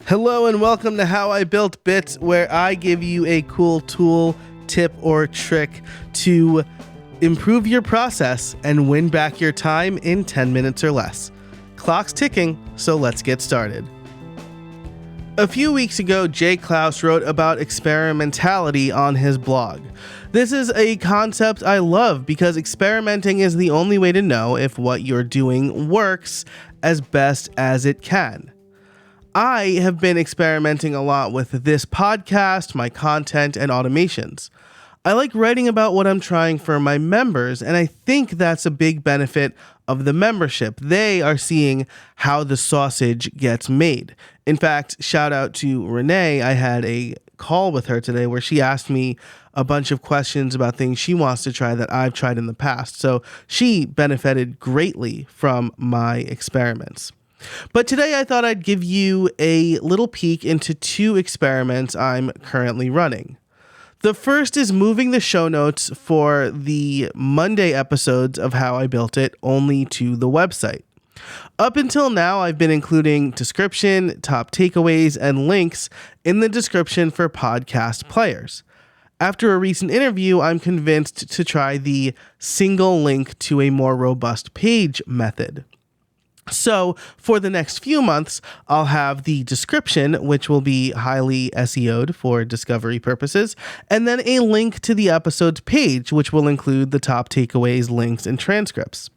Hello and welcome to How I Built Bits, where I give you a cool tool, tip, or trick to improve your process and win back your time in 10 minutes or less. Clock's ticking, so let's get started. A few weeks ago, Jay Clouse wrote about experimentality on his blog. This is a concept I love because experimenting is the only way to know if what you're doing works as best as it can. I have been experimenting a lot with this podcast, my content, and automations. I like writing about what I'm trying for my members, and I think that's a big benefit of the membership. They are seeing how the sausage gets made. In fact, shout out to Renee. I had a call with her today where she asked me a bunch of questions about things she wants to try that I've tried in the past. So she benefited greatly from my experiments. But today I thought I'd give you a little peek into two experiments I'm currently running. The first is moving the show notes for the Monday episodes of How I Built It only to the website. Up until now, I've been including description, top takeaways, and links in the description for podcast players. After a recent interview, I'm convinced to try the single link to a more robust page method. So for the next few months, I'll have the description, which will be highly SEO'd for discovery purposes, and then a link to the episode's page, which will include the top takeaways, links, and transcripts.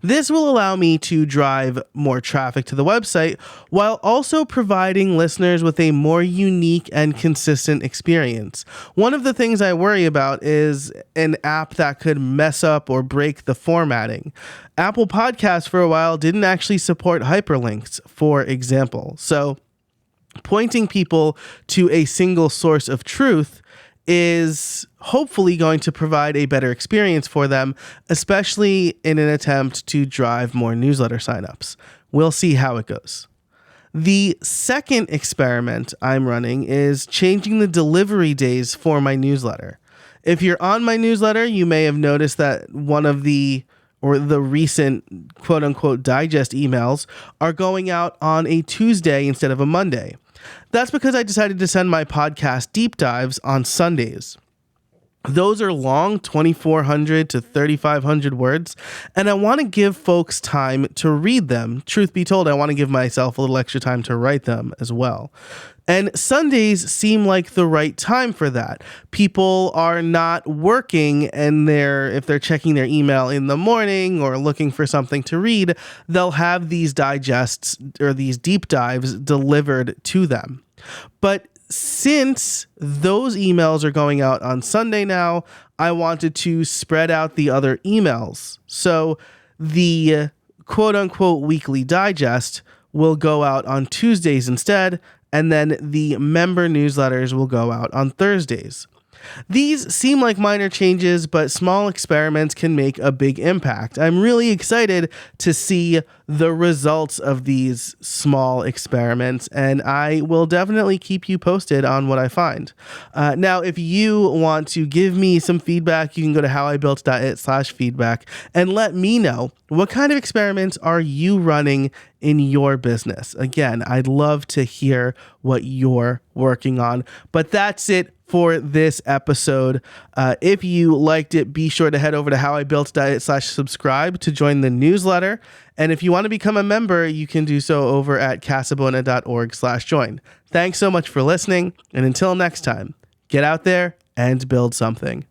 This will allow me to drive more traffic to the website while also providing listeners with a more unique and consistent experience. One of the things I worry about is an app that could mess up or break the formatting. Apple Podcasts for a while didn't actually support hyperlinks, for example. So pointing people to a single source of truth is hopefully going to provide a better experience for them, especially in an attempt to drive more newsletter signups. We'll see how it goes. The second experiment I'm running is changing the delivery days for my newsletter. If you're on my newsletter, you may have noticed that one of the recent quote-unquote digest emails are going out on a Tuesday instead of a Monday. That's because I decided to send my podcast deep dives on Sundays. Those are long, 2,400 to 3,500 words, and I want to give folks time to read them. Truth be told, I want to give myself a little extra time to write them as well. And Sundays seem like the right time for that. People are not working, and if they're checking their email in the morning or looking for something to read, they'll have these digests or these deep dives delivered to them. But since those emails are going out on Sunday now, I wanted to spread out the other emails. So the quote-unquote weekly digest will go out on Tuesdays instead, and then the member newsletters will go out on Thursdays. These seem like minor changes, but small experiments can make a big impact. I'm really excited to see the results of these small experiments, and I will definitely keep you posted on what I find. Now, if you want to give me some feedback, you can go to howibuilt.it/feedback and let me know what kind of experiments are you running in your business. Again, I'd love to hear what you're working on, but that's it for this episode. If you liked it, be sure to head over to howibuilt.it/subscribe to join the newsletter. And if you want to become a member, you can do so over at casabona.org/join. Thanks so much for listening. And until next time, get out there and build something.